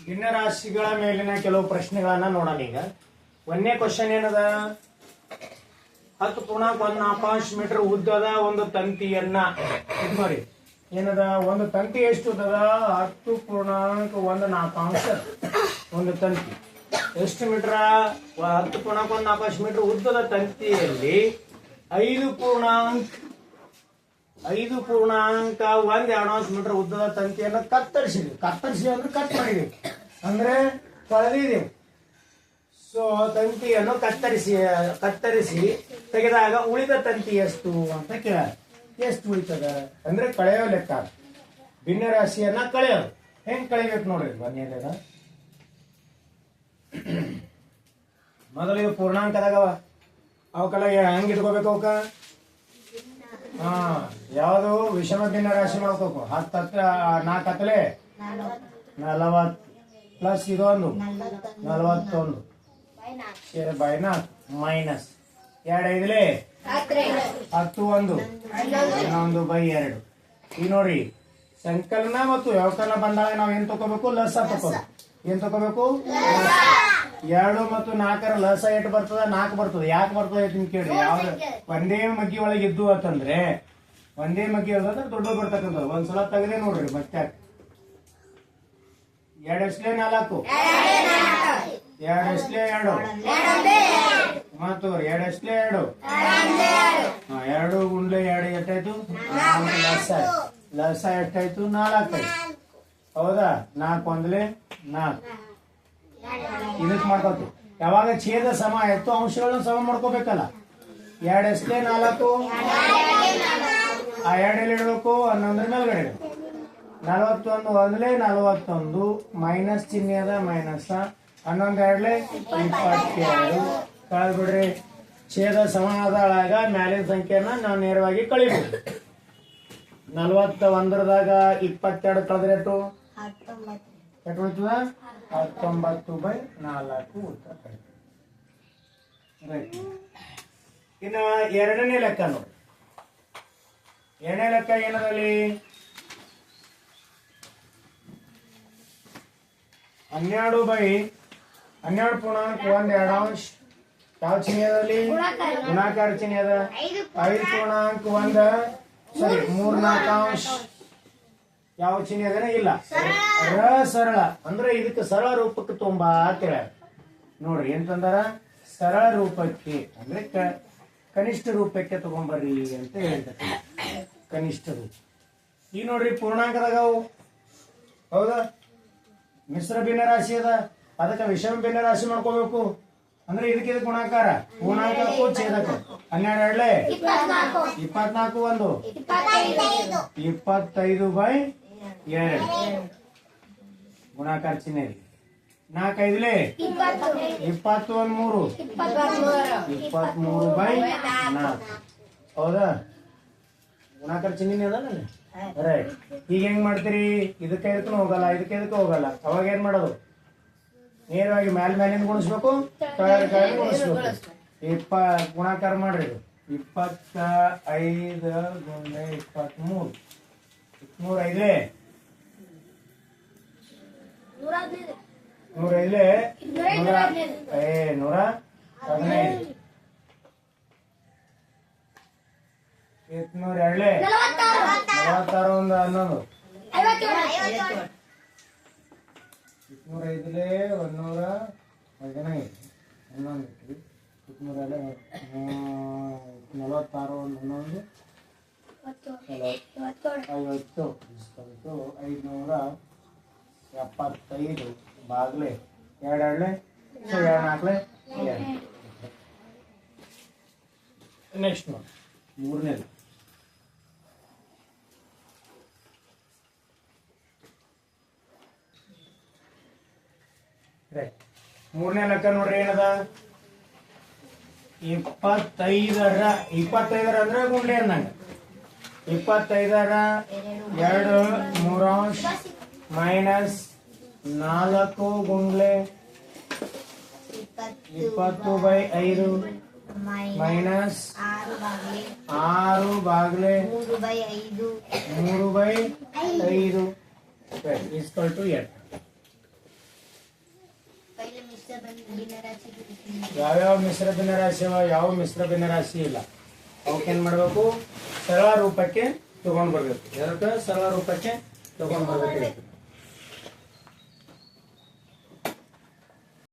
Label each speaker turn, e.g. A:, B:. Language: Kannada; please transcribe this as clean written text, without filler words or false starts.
A: ಭಿನ್ನರಾಶಿಗಳ ಮೇಲಿನ ಕೆಲವು ಪ್ರಶ್ನೆಗಳನ್ನ ನೋಡೋಣ ಈಗ. ಒಂದನೇ ಕ್ವಶನ್ ಏನದ, 10.1 ಮೀಟರ್ ಉದ್ದದ ಒಂದು ತಂತಿಯನ್ನ ನೋಡಿ ಏನದ, ಒಂದು ತಂತಿ ಎಷ್ಟು ಉದ್ದದ 10.14 ಒಂದು ತಂತಿ ಎಷ್ಟು ಮೀಟರ್, 10.14 ಮೀಟರ್ ಉದ್ದದ ತಂತಿಯಲ್ಲಿ 5.1 ಮೀಟರ್ ಉದ್ದದ ತಂತಿಯನ್ನು ಕತ್ತರಿಸಿ ಅಂದ್ರೆ ಕಟ್ ಮಾಡಿದೀವಿ ಅಂದ್ರೆ ತೊಳೆದಿದ್ದೀವಿ. ಸೊ ತಂತಿಯನ್ನು ಕತ್ತರಿಸಿ ತೆಗೆದಾಗ ಉಳಿದ ತಂತಿ ಎಷ್ಟು ಅಂತ ಕೇಳ. ಎಷ್ಟು ಉಳಿತದ ಅಂದ್ರೆ ಕಳೆಯೋ ಲೆಕ್ಕ. ಭಿನ್ನ ರಾಶಿಯನ್ನ ಕಳೆಯೋದು ಹೆಂಗ್ ಕಳಿಬೇಕು ನೋಡ್ರಿ. ಒಂದೇದ ಮೊದಲು ಇವು ಪೂರ್ಣಾಂಕದಾಗ ಅವಕ್ಕೆಲ್ಲ ಹೆಂಗ್ ಇಟ್ಕೋಬೇಕು ಅವಕ್ಕ. ಯಾವುದು ವಿಷಮ ಭಿನ್ನ ರಾಶಿ ಮಾಡ್ಕೋಬೇಕು. 10 4 ಹತ್ತಲೆ 40 ಪ್ಲಸ್ ಇದೊಂದು 41 ಬೈ 4 ಮೈನಸ್ 2 5 10 1 11 ಬೈ 2. ಈಗ ನೋಡ್ರಿ ಸಂಕಲನ ಮತ್ತು ವ್ಯವಕಲನ ಬಂದಾಗ ನಾವ್ ಏನ್ ತಗೋಬೇಕು, ಲಸ ತಗೋಬೇಕು. ಏನ್ ತಗೋಬೇಕು, 2 ಮತ್ತು 4 ಲಸ ಎಷ್ಟು ಬರ್ತದ, 4 ಬರ್ತದೆ. ಯಾಕೆ ಬರ್ತದೆ ಅಂತ ಕೇಳ್ರಿ. ಯಾವ್ದು ಒಂದೇ ಮಗ್ಗಿ ಒಳಗೆ ಇದ್ದು ಅಂತಂದ್ರೆ ಒಂದೇ ಮಗ್ಗಿ ಇರೋದ್ರೆ ದೊಡ್ಡ ಬರ್ತಕ್ಕಂಥ ಒಂದ್ಸಲ ತೆಗದೆ ನೋಡ್ರಿ. ಮತ್ತೆ 2 ಎಸ್ಲೆ 4 2 ಎಸ್ಲೆ 2 ಮತ್ತು 2 ಎಸ್ಲೆ 2 2 ಗುಂಡ್ಲೆ 2 ಎಷ್ಟಾಯ್ತು, ಲಸ ಎಷ್ಟಾಯ್ತು, 4 ಹೌದಾ. 4 ಒಂದ್ಲೆ 4 ಇದಕ್ ಮಾಡ್ಕೋತೀವಿ. ಯಾವಾಗ ಛೇದ ಸಮ ಆಯ್ತು ಅಂಶಗಳನ್ನ ಸಮ ಮಾಡ್ಕೋಬೇಕಲ್ಲ. 2 ಎಸ್ಲೆ 4 ಆ 2 ಇಡಬೇಕು, 11 ಮೇಲ್ಗಡೆ 41 ಒಂದ್ಲೆ 41 ಮೈನಸ್ ಚಿಹ್ನೆ ಅದ ಮೈನಸ್ 11 2 22 ಕಳೆದ್ಬಿಡ್ರಿ. ಛೇದ ಸಮಾನದಾಗ ಮ್ಯಾಲಿನ ಸಂಖ್ಯೆಯನ್ನ ನಾವು ನೇರವಾಗಿ ಕಳಿಬಹುದು. 41ದಾಗ 22 ಕಳೆದ್ರೆ ಎಷ್ಟು ಉಳಿತದ, 19/4 ಉತ್ತರ. ರೈಟ್. ಇನ್ನು ಎರಡನೇ ಲೆಕ್ಕ ನೋಡಿ. ಎರಡನೇ ಲೆಕ್ಕ ಏನದಲ್ಲಿ 12/12.1 ಯಾವ ಚಿಹ್ನೆಯಲ್ಲಿ, ಗುಣಾಕಾರ ಚಿಹ್ನೆ ಅದ. 5.1 ಸರಿ 3/4 ಯಾವ ಚಿಹ್ನೆ ಅದನ್ನ ಇಲ್ಲ. ಸರಳ ಅಂದ್ರೆ ಇದಕ್ಕೆ ಸರಳ ರೂಪಕ್ಕೆ ತುಂಬಾ ಅಂತೇಳ ನೋಡ್ರಿ. ಎಂತಂದಾರ ಸರಳ ರೂಪಕ್ಕೆ ಅಂದ್ರೆ ಕನಿಷ್ಠ ರೂಪಕ್ಕೆ ತಗೊಂಬರ್ರಿ ಅಂತ ಹೇಳ್ತಾರೆ. ಕನಿಷ್ಠ ರೂಪ. ಈಗ ನೋಡ್ರಿ ಪೂರ್ಣಾಂಕದಾಗ ಅವು ಹೌದಾ. ಮಿಶ್ರ ಭಿನ್ನ ರಾಶಿ ಅದ, ಅದಕ್ಕೆ ವಿಷಮ ಭಿನ್ನ ರಾಶಿ ಮಾಡ್ಕೋಬೇಕು. ಅಂದ್ರೆ ಇದಕ್ಕೆ ಗುಣಾಕಾರ, ಪೂರ್ಣಾಂಕಕ್ಕೂ ಛೇದಕ್ಕೂ 12 24 1 25/2 ಗುಣಾಕಾರ ಚಿಹ್ನೆ. 4 5 21 23/4 ಹೌದಾ. ಗುಣಾಕಾರ ಚಿಹ್ನೆ ಅದ. ರೈಟ್. ಈಗ ಹೆಂಗ್ ಮಾಡ್ತೀರಿ, ಇದಕ್ಕೆ ಇದಕ್ಕೂ ಹೋಗಲ್ಲ, ಇದಕ್ಕೆ ಹೋಗಲ್ಲ. ಅವಾಗ ಏನ್ ಮಾಡೋದು, ನೇರವಾಗಿ ಮೇಲಿಂದ ಗುಣಿಸ್ಬೇಕು, ಕೆಳಗೆ ಗುಣಿಸ್ಬೇಕು. ಗುಣಾಕಾರ ಮಾಡ್ರಿ. 25 ಗುಂಡ್ಲೆ 23 105 115 802 46 1 11 805 575 ಬಾಗ್ಲೆ 2 2 ನೆಕ್ಸ್ಟ್ ನೋಡಿ ಮೂರನೇದು. ಮೂರನೇ ಲೆಕ್ಕ ನೋಡ್ರಿ ಏನದ, 25 ಅಂದ್ರೆ ಗುಂಡ್ಲೆ ಅಂದಂಗ. 25 2 3 minus 4 ಗುಂಡ್ಲೆ 20/5 minus 6 Baglay 3/5 equal to 8. ಯಾವ್ಯಾವ ಮಿಶ್ರ ಭಿನ್ನರಾಶಿ ಯಾವ ಮಿಶ್ರ ಭಿನ್ನರಾಶಿ ಇಲ್ಲ ಅವಕ್ಕೇನ್ ಮಾಡ್ಬೇಕು ಸರಳ ರೂಪಕ್ಕೆ ತಗೊಂಡ್ ಬರ್ಬೇಕು. ಸರಳ ರೂಪಕ್ಕೆ ತಗೊಂಡ್ ಬರ್ಬೇಕು.